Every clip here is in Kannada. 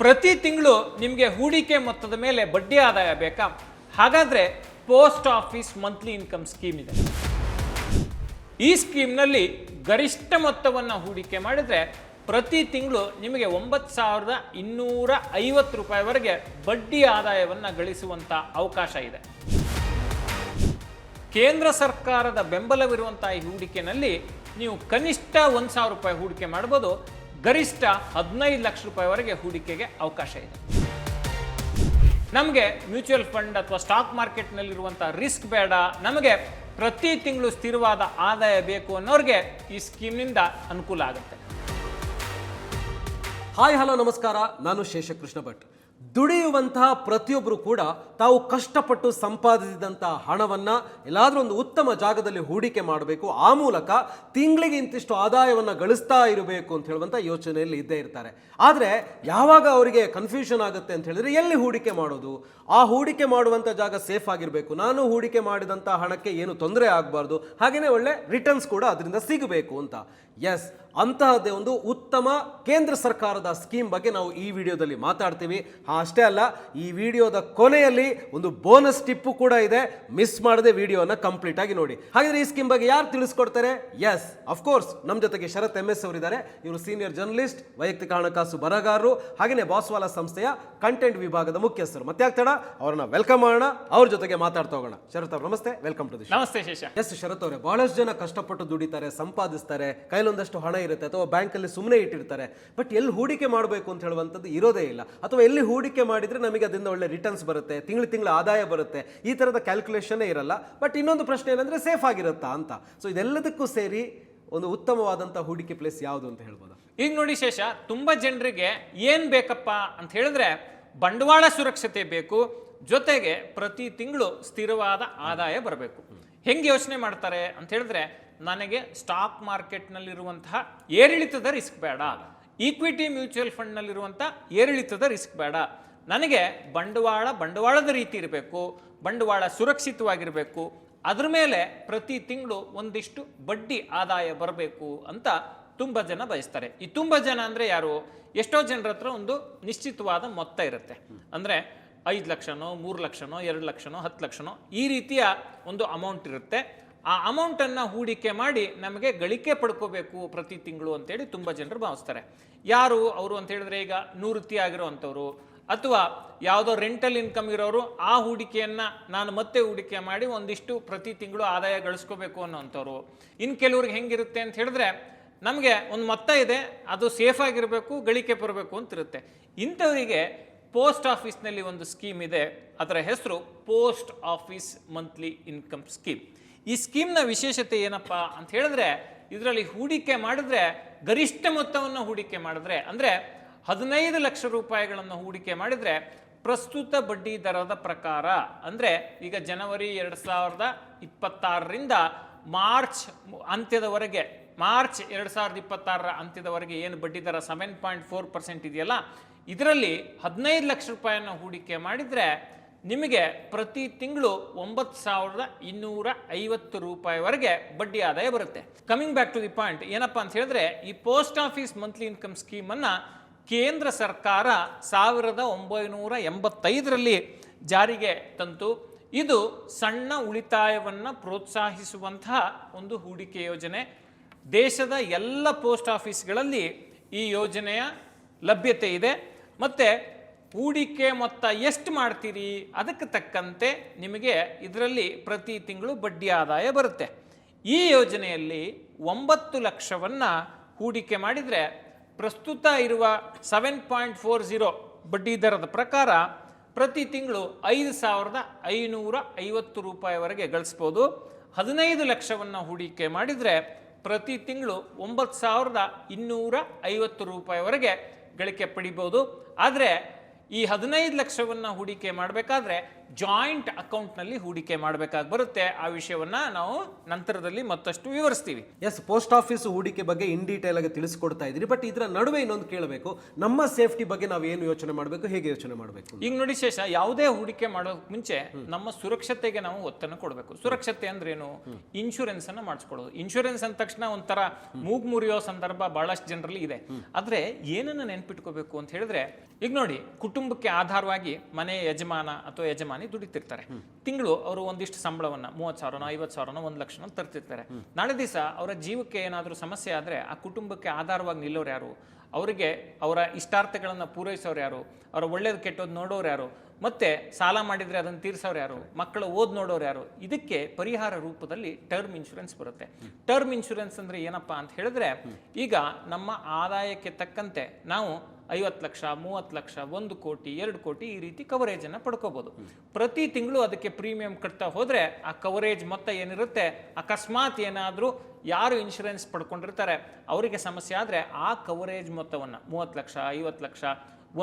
ಪ್ರತಿ ತಿಂಗಳು ನಿಮಗೆ ಹೂಡಿಕೆ ಮೊತ್ತದ ಮೇಲೆ ಬಡ್ಡಿ ಆದಾಯ ಬೇಕಾ? ಹಾಗಾದರೆ post office monthly income scheme ಇದೆ. ಈ ಸ್ಕೀಮ್ನಲ್ಲಿ ಗರಿಷ್ಠ ಮೊತ್ತವನ್ನು ಹೂಡಿಕೆ ಮಾಡಿದರೆ ಪ್ರತಿ ತಿಂಗಳು ನಿಮಗೆ 9,250 ರೂಪಾಯಿವರೆಗೆ ಬಡ್ಡಿ ಆದಾಯವನ್ನು ಗಳಿಸುವಂಥ ಅವಕಾಶ ಇದೆ. ಕೇಂದ್ರ ಸರ್ಕಾರದ ಬೆಂಬಲವಿರುವಂಥ ಈ ಹೂಡಿಕೆಯಲ್ಲಿ ನೀವು ಕನಿಷ್ಠ 1,000 ರೂಪಾಯಿ ಹೂಡಿಕೆ ಮಾಡ್ಬೋದು, ಗರಿಷ್ಠ 15 ಲಕ್ಷ ರೂಪಾಯಿವರೆಗೆ ಹೂಡಿಕೆಗೆ ಅವಕಾಶ ಇದೆ. ನಮಗೆ ಮ್ಯೂಚುವಲ್ ಫಂಡ್ ಅಥವಾ ಸ್ಟಾಕ್ ಮಾರ್ಕೆಟ್ನಲ್ಲಿರುವಂಥ ರಿಸ್ಕ್ ಬೇಡ, ನಮಗೆ ಪ್ರತಿ ತಿಂಗಳು ಸ್ಥಿರವಾದ ಆದಾಯ ಬೇಕು ಅನ್ನೋರಿಗೆ ಈ ಸ್ಕೀಮ್ನಿಂದ ಅನುಕೂಲ ಆಗುತ್ತೆ. ಹಾಯ್ ಹಲೋ ನಮಸ್ಕಾರ, ನಾನು ಶೇಷಕೃಷ್ಣ ಭಟ್. ದುಡಿಯುವಂತಹ ಪ್ರತಿಯೊಬ್ಬರು ಕೂಡ ತಾವು ಕಷ್ಟಪಟ್ಟು ಸಂಪಾದಿಸಿದಂತಹ ಹಣವನ್ನು ಎಲ್ಲಾದರೂ ಒಂದು ಉತ್ತಮ ಜಾಗದಲ್ಲಿ ಹೂಡಿಕೆ ಮಾಡಬೇಕು, ಆ ಮೂಲಕ ತಿಂಗಳಿಗೆ ಇಂತಿಷ್ಟು ಆದಾಯವನ್ನು ಗಳಿಸ್ತಾ ಇರಬೇಕು ಅಂತ ಹೇಳುವಂಥ ಯೋಚನೆಯಲ್ಲಿ ಇದ್ದೇ ಇರ್ತಾರೆ. ಆದರೆ ಯಾವಾಗ ಅವರಿಗೆ ಕನ್ಫ್ಯೂಷನ್ ಆಗುತ್ತೆ ಅಂತ ಹೇಳಿದ್ರೆ, ಎಲ್ಲಿ ಹೂಡಿಕೆ ಮಾಡೋದು, ಆ ಹೂಡಿಕೆ ಮಾಡುವಂಥ ಜಾಗ ಸೇಫ್ ಆಗಿರಬೇಕು, ನಾನು ಹೂಡಿಕೆ ಮಾಡಿದಂಥ ಹಣಕ್ಕೆ ಏನು ತೊಂದರೆ ಆಗಬಾರ್ದು, ಹಾಗೆಯೇ ಒಳ್ಳೆ ರಿಟರ್ನ್ಸ್ ಕೂಡ ಅದರಿಂದ ಸಿಗಬೇಕು ಅಂತ. ಎಸ್, ಅಂತಹದ್ದೇ ಒಂದು ಉತ್ತಮ ಕೇಂದ್ರ ಸರ್ಕಾರದ ಸ್ಕೀಮ್ ಬಗ್ಗೆ ನಾವು ಈ ವಿಡಿಯೋದಲ್ಲಿ ಮಾತಾಡ್ತೀವಿ. ಅಷ್ಟೇ ಅಲ್ಲ, ಈ ವಿಡಿಯೋದ ಕೊನೆಯಲ್ಲಿ ಒಂದು ಬೋನಸ್ ಟಿಪ್ಪು ಕೂಡ ಇದೆ, ಮಿಸ್ ಮಾಡದೆ ವಿಡಿಯೋನ ಕಂಪ್ಲೀಟ್ ಆಗಿ ನೋಡಿ. ಹಾಗಾದ್ರೆ ಈ ಸ್ಕೀಮ್ ಬಗ್ಗೆ ಯಾರು ತಿಳಿಸ್ಕೊಡ್ತಾರೆ? ಎಸ್, ಅಫ್ಕೋರ್ಸ್ ನಮ್ಮ ಜೊತೆಗೆ ಶರತ್ MS ಅವರಿದ್ದಾರೆ. ಇವರು ಸೀನಿಯರ್ ಜರ್ನಲಿಸ್ಟ್, ವೈಯಕ್ತಿಕ ಹಣಕಾಸು ಬರಹಗಾರರು, ಹಾಗೆಯೇ ಬಾಸ್ವಾಲಾ ಸಂಸ್ಥೆಯ ಕಂಟೆಂಟ್ ವಿಭಾಗದ ಮುಖ್ಯಸ್ಥರು. ಮತ್ತೆ ಆಗ್ತಾಡ ಅವ್ರನ್ನ ವೆಲ್ಕಮ್ ಮಾಡೋಣ, ಅವ್ರ ಜೊತೆಗೆ ಮಾತಾಡ್ತಾ ಹೋಗೋಣ. ಶರತ್ ಅವ್ರು ನಮಸ್ತೆ, ವೆಲ್ಕಮ್ ಟು ದಿ ಶೋ. ನಮಸ್ತೆ ಶೇಷ. ಎಸ್ ಶರತ್ ಅವರೇ, ಬಹಳಷ್ಟು ಜನ ಕಷ್ಟಪಟ್ಟು ದುಡಿತಾರೆ, ಸಂಪಾದಿಸ್ತಾರೆ, ಕೈಲೊಂದಷ್ಟು ಹಣ ಇರುತ್ತೆ ಅಥವಾ ಬ್ಯಾಂಕಲ್ಲಿ ಸುಮ್ಮನೆ ಇಟ್ಟಿರ್ತಾರೆ. ಬಟ್ ಎಲ್ಲಿ ಹೂಡಿಕೆ ಮಾಡಬೇಕು ಅಂತ ಹೇಳುವಂಥದ್ದು ಇರೋದೇ ಇಲ್ಲ, ಅಥವಾ ಎಲ್ಲಿ ಹೂಡಿಕೆ ಮಾಡಿದ್ರೆ ನಮಗೆ ಅದರಿಂದ ಒಳ್ಳೆ ರಿಟರ್ನ್ಸ್ ಬರುತ್ತೆ, ತಿಂಗಳ ಆದಾಯ ಬರುತ್ತೆ, ಈ ಥರದ ಕ್ಯಾಲ್ಕುಲೇಷನ್ ಇರಲ್ಲ. ಬಟ್ ಇನ್ನೊಂದು ಪ್ರಶ್ನೆ ಏನಂದ್ರೆ, ಸೇಫ್ ಆಗಿರುತ್ತಾ ಅಂತ. ಸೊ ಇದೆಲ್ಲದಕ್ಕೂ ಸೇರಿ ಒಂದು ಉತ್ತಮವಾದಂಥ ಹೂಡಿಕೆ ಪ್ಲೇಸ್ ಯಾವುದು ಅಂತ ಹೇಳ್ಬೋದು? ಈಗ ನೋಡಿ ಶೇಷ, ತುಂಬ ಜನರಿಗೆ ಏನು ಬೇಕಪ್ಪ ಅಂತ ಹೇಳಿದ್ರೆ ಬಂಡವಾಳ ಸುರಕ್ಷತೆ ಬೇಕು, ಜೊತೆಗೆ ಪ್ರತಿ ತಿಂಗಳು ಸ್ಥಿರವಾದ ಆದಾಯ ಬರಬೇಕು. ಹೆಂಗೆ ಯೋಚನೆ ಮಾಡ್ತಾರೆ ಅಂತ ಹೇಳಿದ್ರೆ, ನನಗೆ ಸ್ಟಾಕ್ ಮಾರ್ಕೆಟ್ನಲ್ಲಿರುವಂತಹ ಏರಿಳಿತದ ರಿಸ್ಕ್ ಬೇಡ, ಈಕ್ವಿಟಿ ಮ್ಯೂಚುವಲ್ ಫಂಡ್ನಲ್ಲಿರುವಂಥ ಏರಿಳಿತದ ರಿಸ್ಕ್ ಬೇಡ, ನನಗೆ ಬಂಡವಾಳದ ರೀತಿ ಇರಬೇಕು, ಬಂಡವಾಳ ಸುರಕ್ಷಿತವಾಗಿರಬೇಕು, ಅದ್ರ ಮೇಲೆ ಪ್ರತಿ ತಿಂಗಳು ಒಂದಿಷ್ಟು ಬಡ್ಡಿ ಆದಾಯ ಬರಬೇಕು ಅಂತ ತುಂಬ ಜನ ಬಯಸ್ತಾರೆ. ಈ ತುಂಬ ಜನ ಅಂದರೆ ಯಾರು? ಎಷ್ಟೋ ಜನರ ಹತ್ರ ಒಂದು ನಿಶ್ಚಿತವಾದ ಮೊತ್ತ ಇರುತ್ತೆ. ಅಂದರೆ 5 ಲಕ್ಷನೋ, 3 ಲಕ್ಷನೋ, 2 ಲಕ್ಷನೋ, 10 ಲಕ್ಷನೋ, ಈ ರೀತಿಯ ಒಂದು ಅಮೌಂಟ್ ಇರುತ್ತೆ. ಆ ಅಮೌಂಟನ್ನು ಹೂಡಿಕೆ ಮಾಡಿ ನಮಗೆ ಗಳಿಕೆ ಪಡ್ಕೋಬೇಕು ಪ್ರತಿ ತಿಂಗಳು ಅಂತೇಳಿ ತುಂಬ ಜನರು ಭಾವಿಸ್ತಾರೆ. ಯಾರು ಅವರು ಅಂತ ಹೇಳಿದ್ರೆ, ಈಗ ನಿವೃತ್ತಿ ಆಗಿರೋವಂಥವ್ರು, ಅಥವಾ ಯಾವುದೋ ರೆಂಟಲ್ ಇನ್ಕಮ್ ಇರೋರು, ಆ ಹೂಡಿಕೆಯನ್ನು ನಾನು ಮತ್ತೆ ಹೂಡಿಕೆ ಮಾಡಿ ಒಂದಿಷ್ಟು ಪ್ರತಿ ತಿಂಗಳು ಆದಾಯ ಗಳಿಸ್ಕೋಬೇಕು ಅನ್ನೋವಂಥವ್ರು. ಇನ್ನು ಕೆಲವ್ರಿಗೆ ಹೆಂಗಿರುತ್ತೆ ಅಂತ ಹೇಳಿದ್ರೆ, ನಮಗೆ ಒಂದು ಮೊತ್ತ ಇದೆ, ಅದು ಸೇಫ್ ಆಗಿರಬೇಕು, ಗಳಿಕೆ ಬರಬೇಕು ಅಂತಿರುತ್ತೆ. ಇಂಥವರಿಗೆ ಪೋಸ್ಟ್ ಆಫೀಸ್ನಲ್ಲಿ ಒಂದು ಸ್ಕೀಮ್ ಇದೆ, ಅದರ ಹೆಸರು post office monthly income scheme. ಈ ಸ್ಕೀಮ್ನ ವಿಶೇಷತೆ ಏನಪ್ಪ ಅಂತ ಹೇಳಿದ್ರೆ, ಇದರಲ್ಲಿ ಹೂಡಿಕೆ ಮಾಡಿದ್ರೆ, ಗರಿಷ್ಠ ಮೊತ್ತವನ್ನು ಹೂಡಿಕೆ ಮಾಡಿದ್ರೆ, ಅಂದರೆ 15 ಲಕ್ಷ ರೂಪಾಯಿಗಳನ್ನು ಹೂಡಿಕೆ ಮಾಡಿದರೆ ಪ್ರಸ್ತುತ ಬಡ್ಡಿ ದರದ ಪ್ರಕಾರ, ಅಂದರೆ ಈಗ ಜನವರಿ 2026ರಿಂದ ಮಾರ್ಚ್ 2026 ಅಂತ್ಯದವರೆಗೆ ಏನು ಬಡ್ಡಿ ದರ 7.4% ಇದೆಯಲ್ಲ, ಇದರಲ್ಲಿ 15 ಲಕ್ಷ ರೂಪಾಯಿಯನ್ನು ಹೂಡಿಕೆ ಮಾಡಿದರೆ ನಿಮಗೆ ಪ್ರತಿ ತಿಂಗಳು 9,250 ರೂಪಾಯಿವರೆಗೆ ಬಡ್ಡಿ ಆದಾಯ ಬರುತ್ತೆ. Coming back to the point, ಏನಪ್ಪ ಅಂತ ಹೇಳಿದ್ರೆ, ಈ ಪೋಸ್ಟ್ ಆಫೀಸ್ ಮಂತ್ಲಿ ಇನ್ಕಮ್ ಸ್ಕೀಮನ್ನು ಕೇಂದ್ರ ಸರ್ಕಾರ 1985ರಲ್ಲಿ ಜಾರಿಗೆ ತಂತು. ಇದು ಸಣ್ಣ ಉಳಿತಾಯವನ್ನು ಪ್ರೋತ್ಸಾಹಿಸುವಂತಹ ಒಂದು ಹೂಡಿಕೆ ಯೋಜನೆ. ದೇಶದ ಎಲ್ಲ ಪೋಸ್ಟ್ ಆಫೀಸ್ಗಳಲ್ಲಿ ಈ ಯೋಜನೆಯ ಲಭ್ಯತೆ ಇದೆ. ಮತ್ತು ಹೂಡಿಕೆ ಮೊತ್ತ ಎಷ್ಟು ಮಾಡ್ತೀರಿ ಅದಕ್ಕೆ ತಕ್ಕಂತೆ ನಿಮಗೆ ಇದರಲ್ಲಿ ಪ್ರತಿ ತಿಂಗಳು ಬಡ್ಡಿ ಆದಾಯ ಬರುತ್ತೆ. ಈ ಯೋಜನೆಯಲ್ಲಿ 9 ಲಕ್ಷವನ್ನು ಹೂಡಿಕೆ ಮಾಡಿದರೆ ಪ್ರಸ್ತುತ ಇರುವ 7.40 ಬಡ್ಡಿ ದರದ ಪ್ರಕಾರ ಪ್ರತಿ ತಿಂಗಳು 5,550 ರೂಪಾಯಿವರೆಗೆ ಗಳಿಸ್ಬೋದು. 15 ಲಕ್ಷವನ್ನು ಹೂಡಿಕೆ ಮಾಡಿದರೆ ಪ್ರತಿ ತಿಂಗಳು 9,250 ರೂಪಾಯಿವರೆಗೆ ಗಳಿಕೆ ಪಡಿಬೋದು. ಆದರೆ ಈ 15 ಲಕ್ಷವನ್ನು ಹೂಡಿಕೆ ಮಾಡಬೇಕಾದ್ರೆ ಜಾಯಿಂಟ್ ಅಕೌಂಟ್ನಲ್ಲಿ ಹೂಡಿಕೆ ಮಾಡಬೇಕಾಗಿ ಬರುತ್ತೆ. ಆ ವಿಷಯವನ್ನ ನಾವು ನಂತರದಲ್ಲಿ ಮತ್ತಷ್ಟು ವಿವರಿಸ್ತೀವಿ. ಎಸ್, ಪೋಸ್ಟ್ ಆಫೀಸ್ ಹೂಡಿಕೆ ಬಗ್ಗೆ ಇನ್ ಡೀಟೇಲ್ ಆಗಿ ತಿಳಿಸ್ಕೊಡ್ತಾ ಇದ್ದೀರಿ. ಬಟ್ ಇದರ ನಡುವೆ ಇನ್ನೊಂದು ಕೇಳಬೇಕು, ನಮ್ಮ ಸೇಫ್ಟಿ ಬಗ್ಗೆ ನಾವು ಏನು ಯೋಚನೆ ಮಾಡಬೇಕು, ಹೇಗೆ ಯೋಚನೆ ಮಾಡಬೇಕು? ಈಗ ನೋಡಿ ಶೇಷ, ಯಾವುದೇ ಹೂಡಿಕೆ ಮಾಡೋಕ್ ಮುಂಚೆ ನಮ್ಮ ಸುರಕ್ಷತೆಗೆ ನಾವು ಒತ್ತನ್ನು ಕೊಡಬೇಕು. ಸುರಕ್ಷತೆ ಅಂದ್ರೇನು? ಇನ್ಶೂರೆನ್ಸ್ ಅನ್ನ ಮಾಡಿಸ್ಕೊಳ್ಳೋದು. ಇನ್ಶೂರೆನ್ಸ್ ಅಂದ ತಕ್ಷಣ ಒಂಥರ ಮೂಗ್ ಮುರಿಯೋ ಸಂದರ್ಭ ಬಹಳಷ್ಟು ಜನರಲ್ಲಿ ಇದೆ. ಆದ್ರೆ ಏನನ್ನ ನೆನ್ಪಿಟ್ಕೋಬೇಕು ಅಂತ ಹೇಳಿದ್ರೆ, ಈಗ ನೋಡಿ, ಕುಟುಂಬಕ್ಕೆ ಆಧಾರವಾಗಿ ಮನೆ ಯಜಮಾನ ಅಥವಾ ಯಜಮಾನಿ ದುಡಿತಿರ್ತಾರೆ. ತಿಂಗಳು ಅವರು ಒಂದಿಷ್ಟು ಸಂಬಳವನ್ನ 30,000 50,000 1 ಲಕ್ಷ ತರ್ತಿರ್ತಾರೆ. ನಾಳೆ ದಿವಸ ಅವರ ಜೀವಕ್ಕೆ ಏನಾದರೂ ಸಮಸ್ಯೆ ಆದ್ರೆ ಆ ಕುಟುಂಬಕ್ಕೆ ಆಧಾರವಾಗಿ ನಿಲ್ಲೋರು ಯಾರು? ಅವರಿಗೆ ಅವರ ಇಷ್ಟಾರ್ಥಗಳನ್ನು ಪೂರೈಸೋರು ಯಾರು? ಅವರ ಒಳ್ಳೇದು ಕೆಟ್ಟೋದು ನೋಡೋರು ಯಾರು? ಮತ್ತೆ ಸಾಲ ಮಾಡಿದ್ರೆ ಅದನ್ನು ತೀರ್ಸೋರು ಯಾರು? ಮಕ್ಕಳು ಓದ್ ನೋಡೋರು ಯಾರು? ಇದಕ್ಕೆ ಪರಿಹಾರ ರೂಪದಲ್ಲಿ ಟರ್ಮ್ ಇನ್ಶೂರೆನ್ಸ್ ಬರುತ್ತೆ. ಟರ್ಮ್ ಇನ್ಶೂರೆನ್ಸ್ ಅಂದ್ರೆ ಏನಪ್ಪಾ ಅಂತ ಹೇಳಿದ್ರೆ, ಈಗ ನಮ್ಮ ಆದಾಯಕ್ಕೆ ತಕ್ಕಂತೆ ನಾವು 50 ಲಕ್ಷ 30 ಲಕ್ಷ 1 ಕೋಟಿ 2 ಕೋಟಿ ಈ ರೀತಿ ಕವರೇಜ್ ಅನ್ನ ಪಡ್ಕೋಬಹುದು. ಪ್ರತಿ ತಿಂಗಳು ಅದಕ್ಕೆ ಪ್ರೀಮಿಯಂ ಕಟ್ತಾ ಹೋದ್ರೆ ಆ ಕವರೇಜ್ ಮೊತ್ತ ಏನಿರುತ್ತೆ, ಅಕಸ್ಮಾತ್ ಏನಾದರೂ ಯಾರು ಇನ್ಶೂರೆನ್ಸ್ ಪಡ್ಕೊಂಡಿರ್ತಾರೆ ಅವರಿಗೆ ಸಮಸ್ಯೆ ಆದರೆ ಆ ಕವರೇಜ್ ಮೊತ್ತವನ್ನು 30 ಲಕ್ಷ 50 ಲಕ್ಷ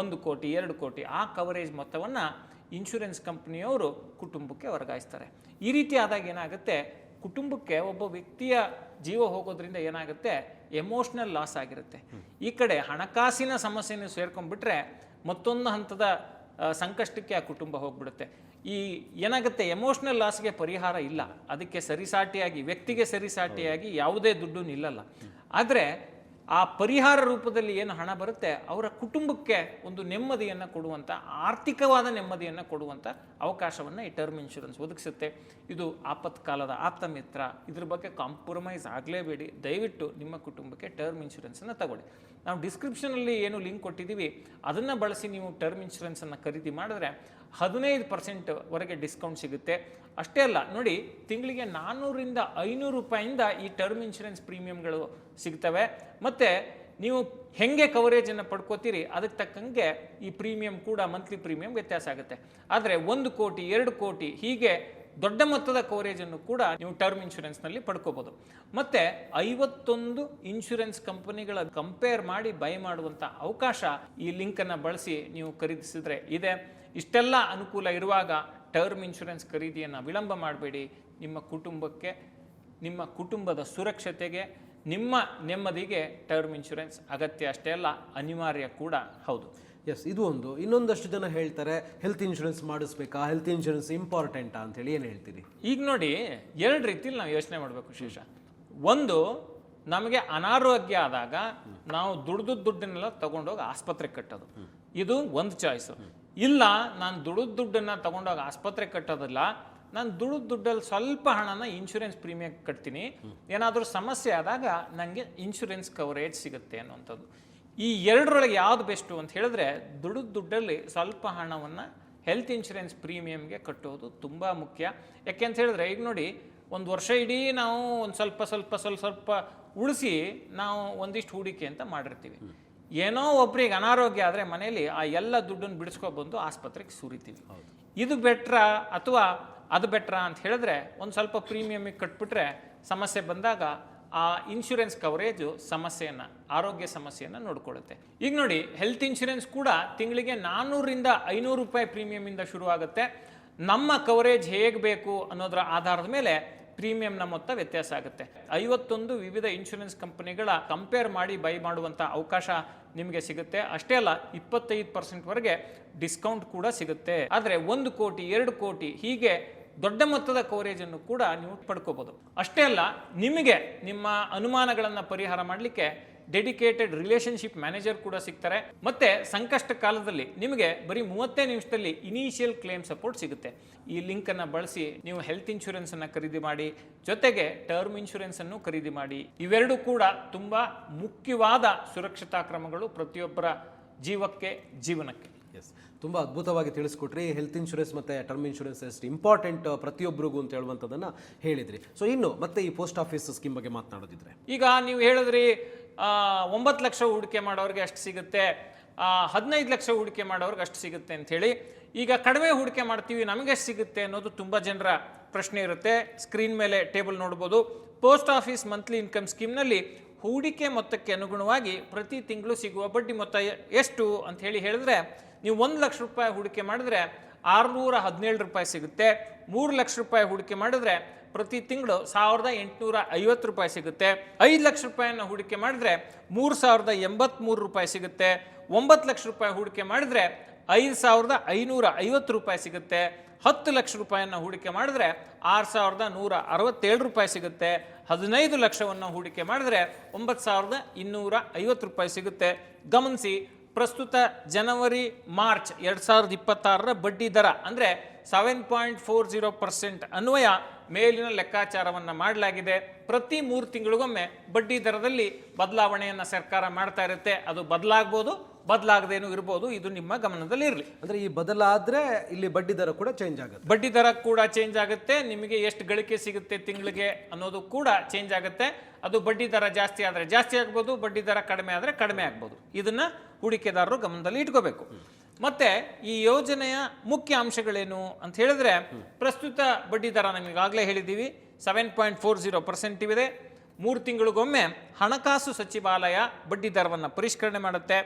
1 ಕೋಟಿ 2 ಕೋಟಿ ಆ ಕವರೇಜ್ ಮೊತ್ತವನ್ನು ಇನ್ಶೂರೆನ್ಸ್ ಕಂಪ್ನಿಯವರು ಕುಟುಂಬಕ್ಕೆ ವರ್ಗಾಯಿಸ್ತಾರೆ. ಈ ರೀತಿ ಆದಾಗ ಏನಾಗುತ್ತೆ, ಕುಟುಂಬಕ್ಕೆ ಒಬ್ಬ ವ್ಯಕ್ತಿಯ ಜೀವ ಹೋಗೋದ್ರಿಂದ ಏನಾಗುತ್ತೆ, ಎಮೋಷ್ನಲ್ ಲಾಸ್ ಆಗಿರುತ್ತೆ. ಈ ಕಡೆ ಹಣಕಾಸಿನ ಸಮಸ್ಯೆಯನ್ನು ಸೇರ್ಕೊಂಡ್ಬಿಟ್ರೆ ಮತ್ತೊಂದು ಹಂತದ ಸಂಕಷ್ಟಕ್ಕೆ ಆ ಕುಟುಂಬ ಹೋಗ್ಬಿಡುತ್ತೆ. ಈ ಏನಾಗುತ್ತೆ, ಎಮೋಷ್ನಲ್ ಲಾಸ್ಗೆ ಪರಿಹಾರ ಇಲ್ಲ. ಅದಕ್ಕೆ ಸರಿಸಾಟಿಯಾಗಿ, ವ್ಯಕ್ತಿಗೆ ಸರಿಸಾಟಿಯಾಗಿ ಯಾವುದೇ ದುಡ್ಡು ನಿಲ್ಲಲ್ಲ. ಆದರೆ ಆ ಪರಿಹಾರ ರೂಪದಲ್ಲಿ ಏನು ಹಣ ಬರುತ್ತೆ, ಅವರ ಕುಟುಂಬಕ್ಕೆ ಒಂದು ನೆಮ್ಮದಿಯನ್ನು ಕೊಡುವಂಥ, ಆರ್ಥಿಕವಾದ ನೆಮ್ಮದಿಯನ್ನು ಕೊಡುವಂಥ ಅವಕಾಶವನ್ನು ಈ ಟರ್ಮ್ ಇನ್ಶೂರೆನ್ಸ್ ಒದಗಿಸುತ್ತೆ. ಇದು ಆಪತ್ಕಾಲದ ಆಪ್ತ ಮಿತ್ರ. ಇದ್ರ ಬಗ್ಗೆ ಕಾಂಪ್ರಮೈಸ್ ಆಗಲೇಬೇಡಿ. ದಯವಿಟ್ಟು ನಿಮ್ಮ ಕುಟುಂಬಕ್ಕೆ ಟರ್ಮ್ ಇನ್ಶೂರೆನ್ಸನ್ನು ತಗೊಳ್ಳಿ. ನಾವು ಡಿಸ್ಕ್ರಿಪ್ಷನಲ್ಲಿ ಏನು ಲಿಂಕ್ ಕೊಟ್ಟಿದ್ದೀವಿ ಅದನ್ನು ಬಳಸಿ ನೀವು ಟರ್ಮ್ ಇನ್ಶೂರೆನ್ಸನ್ನು ಖರೀದಿ ಮಾಡಿದ್ರೆ 15% ವರೆಗೆ ಡಿಸ್ಕೌಂಟ್ ಸಿಗುತ್ತೆ. ಅಷ್ಟೇ ಅಲ್ಲ, ನೋಡಿ, ತಿಂಗಳಿಗೆ 400ರಿಂದ 500 ರೂಪಾಯಿಂದ ಈ ಟರ್ಮ್ ಇನ್ಶೂರೆನ್ಸ್ ಪ್ರೀಮಿಯಂಗಳು ಸಿಗ್ತವೆ. ಮತ್ತು ನೀವು ಹೆಂಗೆ ಕವರೇಜನ್ನು ಪಡ್ಕೋತೀರಿ ಅದಕ್ಕೆ ತಕ್ಕಂಗೆ ಈ ಪ್ರೀಮಿಯಂ ಕೂಡ, ಮಂತ್ಲಿ ಪ್ರೀಮಿಯಂ ವ್ಯತ್ಯಾಸ ಆಗುತ್ತೆ. ಆದರೆ 1 ಕೋಟಿ 2 ಕೋಟಿ ಹೀಗೆ ದೊಡ್ಡ ಮೊತ್ತದ ಕವರೇಜನ್ನು ಕೂಡ ನೀವು ಟರ್ಮ್ ಇನ್ಶೂರೆನ್ಸ್ನಲ್ಲಿ ಪಡ್ಕೋಬೋದು. ಮತ್ತು 51 ಇನ್ಶೂರೆನ್ಸ್ ಕಂಪನಿಗಳ ಕಂಪೇರ್ ಮಾಡಿ ಬೈ ಮಾಡುವಂಥ ಅವಕಾಶ ಈ ಲಿಂಕನ್ನು ಬಳಸಿ ನೀವು ಖರೀದಿಸಿದ್ರೆ ಇದೆ. ಇಷ್ಟೆಲ್ಲ ಅನುಕೂಲ ಇರುವಾಗ ಟರ್ಮ್ ಇನ್ಶೂರೆನ್ಸ್ ಖರೀದಿಯನ್ನು ವಿಳಂಬ ಮಾಡಬೇಡಿ. ನಿಮ್ಮ ಕುಟುಂಬಕ್ಕೆ, ನಿಮ್ಮ ಕುಟುಂಬದ ಸುರಕ್ಷತೆಗೆ, ನಿಮ್ಮ ನೆಮ್ಮದಿಗೆ ಟರ್ಮ್ ಇನ್ಶೂರೆನ್ಸ್ ಅಗತ್ಯ ಅಷ್ಟೇ ಅಲ್ಲ, ಅನಿವಾರ್ಯ ಕೂಡ ಹೌದು. ಎಸ್, ಇದು ಒಂದು. ಇನ್ನೊಂದಷ್ಟು ಜನ ಹೇಳ್ತಾರೆ ಹೆಲ್ತ್ ಇನ್ಶೂರೆನ್ಸ್ ಮಾಡಿಸ್ಬೇಕಾ, ಹೆಲ್ತ್ ಇನ್ಶೂರೆನ್ಸ್ ಇಂಪಾರ್ಟೆಂಟಾ ಅಂತ ಹೇಳಿ ಏನು ಹೇಳ್ತೀರಿ? ಈಗ ನೋಡಿ, 2 ರೀತಿಯಲ್ಲಿ ನಾವು ಯೋಚನೆ ಮಾಡಬೇಕು ಶೇಷ. ಒಂದು, ನಮಗೆ ಅನಾರೋಗ್ಯ ಆದಾಗ ನಾವು ದುಡ್ಡನ್ನೆಲ್ಲ ತಗೊಂಡೋಗಿ ಆಸ್ಪತ್ರೆಗೆ ಕಟ್ಟೋದು, ಇದು ಒಂದು ಚಾಯ್ಸು. ಇಲ್ಲ, ನಾನು ದುಡ್ಡನ್ನು ತಗೊಂಡೋಗಿ ಆಸ್ಪತ್ರೆಗೆ ಕಟ್ಟೋದಿಲ್ಲ, ನಾನು ದುಡ್ಡಲ್ಲಿ ಸ್ವಲ್ಪ ಹಣನ ಇನ್ಶೂರೆನ್ಸ್ ಪ್ರೀಮಿಯಂ ಕಟ್ತೀನಿ, ಏನಾದರೂ ಸಮಸ್ಯೆ ಆದಾಗ ನನಗೆ ಇನ್ಶೂರೆನ್ಸ್ ಕವರೇಜ್ ಸಿಗುತ್ತೆ ಅನ್ನುವಂಥದ್ದು. ಈ 2ರೊಳಗೆ ಯಾವುದು ಬೆಸ್ಟು ಅಂತ ಹೇಳಿದ್ರೆ, ದುಡ್ಡಲ್ಲಿ ಸ್ವಲ್ಪ ಹಣವನ್ನು ಹೆಲ್ತ್ ಇನ್ಶೂರೆನ್ಸ್ ಪ್ರೀಮಿಯಂಗೆ ಕಟ್ಟೋದು ತುಂಬ ಮುಖ್ಯ. ಯಾಕೆ ಅಂತ ಹೇಳಿದ್ರೆ, ಈಗ ನೋಡಿ, ಒಂದು ವರ್ಷ ಇಡೀ ನಾವು ಒಂದು ಸ್ವಲ್ಪ ಉಳಿಸಿ ನಾವು ಒಂದಿಷ್ಟು ಹೂಡಿಕೆ ಅಂತ ಮಾಡಿರ್ತೀವಿ. ಏನೋ ಒಬ್ರಿಗೆ ಅನಾರೋಗ್ಯ ಆದರೆ ಮನೆಯಲ್ಲಿ ಆ ಎಲ್ಲ ದುಡ್ಡನ್ನು ಬಿಡಿಸ್ಕೊಬಂದು ಆಸ್ಪತ್ರೆಗೆ ಸುರಿತೀವಿ. ಇದು ಬೆಟ್ರಾ ಅಥವಾ ಅದು ಬೆಟ್ರಾ ಅಂತ ಹೇಳಿದ್ರೆ, ಒಂದು ಸ್ವಲ್ಪ ಪ್ರೀಮಿಯಮಿಗೆ ಕಟ್ಬಿಟ್ರೆ ಸಮಸ್ಯೆ ಬಂದಾಗ ಆ ಇನ್ಶೂರೆನ್ಸ್ ಕವರೇಜು ಆರೋಗ್ಯ ಸಮಸ್ಯೆಯನ್ನು ನೋಡ್ಕೊಳ್ಳುತ್ತೆ. ಈಗ ನೋಡಿ, ಹೆಲ್ತ್ ಇನ್ಶೂರೆನ್ಸ್ ಕೂಡ ತಿಂಗಳಿಗೆ 400ರಿಂದ 500 ರೂಪಾಯಿ ಪ್ರೀಮಿಯಮಿಂದ ಶುರುವಾಗುತ್ತೆ. ನಮ್ಮ ಕವರೇಜ್ ಹೇಗೆ ಬೇಕು ಅನ್ನೋದರ ಆಧಾರದ ಮೇಲೆ ಪ್ರೀಮಿಯಂನ ಮೊತ್ತ ವ್ಯತ್ಯಾಸ ಆಗುತ್ತೆ. 51 ವಿವಿಧ ಇನ್ಶೂರೆನ್ಸ್ ಕಂಪನಿಗಳ ಕಂಪೇರ್ ಮಾಡಿ ಬೈ ಮಾಡುವಂಥ ಅವಕಾಶ ನಿಮಗೆ ಸಿಗುತ್ತೆ. ಅಷ್ಟೇ ಅಲ್ಲ, 25% ವರೆಗೆ ಡಿಸ್ಕೌಂಟ್ ಕೂಡ ಸಿಗುತ್ತೆ. ಆದರೆ 1 ಕೋಟಿ 2 ಕೋಟಿ ಹೀಗೆ ದೊಡ್ಡ ಮೊತ್ತದ ಕವರೇಜನ್ನು ಕೂಡ ನೀವು ಪಡ್ಕೋಬಹುದು. ಅಷ್ಟೇ ಅಲ್ಲ, ನಿಮಗೆ ನಿಮ್ಮ ಅನುಮಾನಗಳನ್ನು ಪರಿಹಾರ ಮಾಡಲಿಕ್ಕೆ ಡೆಡಿಕೇಟೆಡ್ ರಿಲೇಶನ್ಶಿಪ್ ಮ್ಯಾನೇಜರ್ ಕೂಡ ಸಿಗ್ತಾರೆ. ಮತ್ತೆ ಸಂಕಷ್ಟ ಕಾಲದಲ್ಲಿ ನಿಮಗೆ ಬರೀ 30 ನಿಮಿಷದಲ್ಲಿ ಇನಿಷಿಯಲ್ ಕ್ಲೇಮ್ ಸಪೋರ್ಟ್ ಸಿಗುತ್ತೆ. ಈ ಲಿಂಕನ್ನು ಬಳಸಿ ನೀವು ಹೆಲ್ತ್ ಇನ್ಶೂರೆನ್ಸನ್ನು ಖರೀದಿ ಮಾಡಿ, ಜೊತೆಗೆ ಟರ್ಮ್ ಇನ್ಶೂರೆನ್ಸನ್ನು ಖರೀದಿ ಮಾಡಿ. ಇವೆರಡೂ ಕೂಡ ತುಂಬ ಮುಖ್ಯವಾದ ಸುರಕ್ಷತಾ ಕ್ರಮಗಳು ಪ್ರತಿಯೊಬ್ಬರ ಜೀವನಕ್ಕೆ. ಎಸ್, ತುಂಬ ಅದ್ಭುತವಾಗಿ ತಿಳಿಸ್ಕೊಟ್ರಿ. ಹೆಲ್ತ್ ಇನ್ಶೂರೆನ್ಸ್ ಮತ್ತು ಟರ್ಮ್ ಇನ್ಶೂರೆನ್ಸ್ ಎಷ್ಟು ಇಂಪಾರ್ಟೆಂಟ್ ಪ್ರತಿಯೊಬ್ಬರಿಗೂ ಅಂತ ಹೇಳುವಂಥದ್ದನ್ನು ಹೇಳಿದ್ರಿ. ಸೊ ಇನ್ನು ಮತ್ತೆ ಈ ಪೋಸ್ಟ್ ಆಫೀಸ್ ಸ್ಕೀಮ್ ಬಗ್ಗೆ ಮಾತನಾಡೋದಿದ್ರೆ, ಈಗ ನೀವು ಹೇಳಿದ್ರಿ 9 ಲಕ್ಷ ಹೂಡಿಕೆ ಮಾಡೋರಿಗೆ ಅಷ್ಟು ಸಿಗುತ್ತೆ, 15 ಲಕ್ಷ ಹೂಡಿಕೆ ಮಾಡೋರಿಗೆ ಅಷ್ಟು ಸಿಗುತ್ತೆ ಅಂಥೇಳಿ. ಈಗ ಕಡಿಮೆ ಹೂಡಿಕೆ ಮಾಡ್ತೀವಿ, ನಮಗೆ ಎಷ್ಟು ಸಿಗುತ್ತೆ ಅನ್ನೋದು ತುಂಬ ಜನರ ಪ್ರಶ್ನೆ ಇರುತ್ತೆ. ಸ್ಕ್ರೀನ್ ಮೇಲೆ ಟೇಬಲ್ ನೋಡ್ಬೋದು. ಪೋಸ್ಟ್ ಆಫೀಸ್ ಮಂತ್ಲಿ ಇನ್ಕಮ್ ಸ್ಕೀಮ್ನಲ್ಲಿ ಹೂಡಿಕೆ ಮೊತ್ತಕ್ಕೆ ಅನುಗುಣವಾಗಿ ಪ್ರತಿ ತಿಂಗಳು ಸಿಗುವ ಬಡ್ಡಿ ಮೊತ್ತ ಎಷ್ಟು ಅಂತ ಹೇಳಿದ್ರೆ ನೀವು 1 ಲಕ್ಷ ರೂಪಾಯಿ ಹೂಡಿಕೆ ಮಾಡಿದ್ರೆ 617 ರೂಪಾಯಿ ಸಿಗುತ್ತೆ. 3 ಲಕ್ಷ ರೂಪಾಯಿ ಹೂಡಿಕೆ ಮಾಡಿದ್ರೆ ಪ್ರತಿ ತಿಂಗಳು 1850 ರೂಪಾಯಿ ಸಿಗುತ್ತೆ. 5 ಲಕ್ಷ ರೂಪಾಯಿಯನ್ನು ಹೂಡಿಕೆ ಮಾಡಿದ್ರೆ 3083 ರೂಪಾಯಿ ಸಿಗುತ್ತೆ. 9 ಲಕ್ಷ ರೂಪಾಯಿ ಹೂಡಿಕೆ ಮಾಡಿದ್ರೆ 5550 ರೂಪಾಯಿ ಸಿಗುತ್ತೆ. 10 ಲಕ್ಷ ರೂಪಾಯಿಯನ್ನು ಹೂಡಿಕೆ ಮಾಡಿದ್ರೆ 6167 ರೂಪಾಯಿ ಸಿಗುತ್ತೆ. 15 ಲಕ್ಷವನ್ನು ಹೂಡಿಕೆ ಮಾಡಿದ್ರೆ 9250 ರೂಪಾಯಿ ಸಿಗುತ್ತೆ. ಗಮನಿಸಿ, ಪ್ರಸ್ತುತ ಜನವರಿ ಮಾರ್ಚ್ 2026 ಬಡ್ಡಿ ದರ ಅಂದರೆ 7.40% ಅನ್ವಯ ಮೇಲಿನ ಲೆಕ್ಕಾಚಾರವನ್ನು ಮಾಡಲಾಗಿದೆ. ಪ್ರತಿ 3 ತಿಂಗಳಿಗೊಮ್ಮೆ ಬಡ್ಡಿ ದರದಲ್ಲಿ ಬದಲಾವಣೆಯನ್ನು ಸರ್ಕಾರ ಮಾಡ್ತಾ ಇರುತ್ತೆ. ಅದು ಬದಲಾಗ್ಬೋದು, ಬದಲಾಗದೇನೂ ಇರ್ಬೋದು. ಇದು ನಿಮ್ಮ ಗಮನದಲ್ಲಿ ಇರಲಿ. ಅಂದ್ರೆ ಈ ಬದಲಾದ್ರೆ ಇಲ್ಲಿ ಬಡ್ಡಿ ದರ ಕೂಡ ಚೇಂಜ್ ಆಗುತ್ತೆ. ಬಡ್ಡಿ ದರ ಕೂಡ ಚೇಂಜ್ ಆಗುತ್ತೆ. ನಿಮಗೆ ಎಷ್ಟು ಗಳಿಕೆ ಸಿಗುತ್ತೆ ತಿಂಗಳಿಗೆ ಅನ್ನೋದು ಕೂಡ ಚೇಂಜ್ ಆಗುತ್ತೆ. ಅದು ಬಡ್ಡಿ ದರ ಜಾಸ್ತಿ ಆದರೆ ಜಾಸ್ತಿ ಆಗ್ಬೋದು, ಬಡ್ಡಿ ದರ ಕಡಿಮೆ ಆದರೆ ಕಡಿಮೆ ಆಗ್ಬೋದು. ಇದನ್ನ ಹೂಡಿಕೆದಾರರು ಗಮನದಲ್ಲಿ ಇಟ್ಕೋಬೇಕು. ಮತ್ತೆ ಈ ಯೋಜನೆಯ ಮುಖ್ಯ ಅಂಶಗಳೇನು ಅಂತ ಹೇಳಿದ್ರೆ, ಪ್ರಸ್ತುತ ಬಡ್ಡಿ ದರ ನಮಗಾಗಲೇ ಹೇಳಿದ್ದೀವಿ 7.40% ಇದೆ. 3 ತಿಂಗಳಿಗೊಮ್ಮೆ ಹಣಕಾಸು ಸಚಿವಾಲಯ ಬಡ್ಡಿ ದರವನ್ನು ಪರಿಷ್ಕರಣೆ ಮಾಡುತ್ತೆ.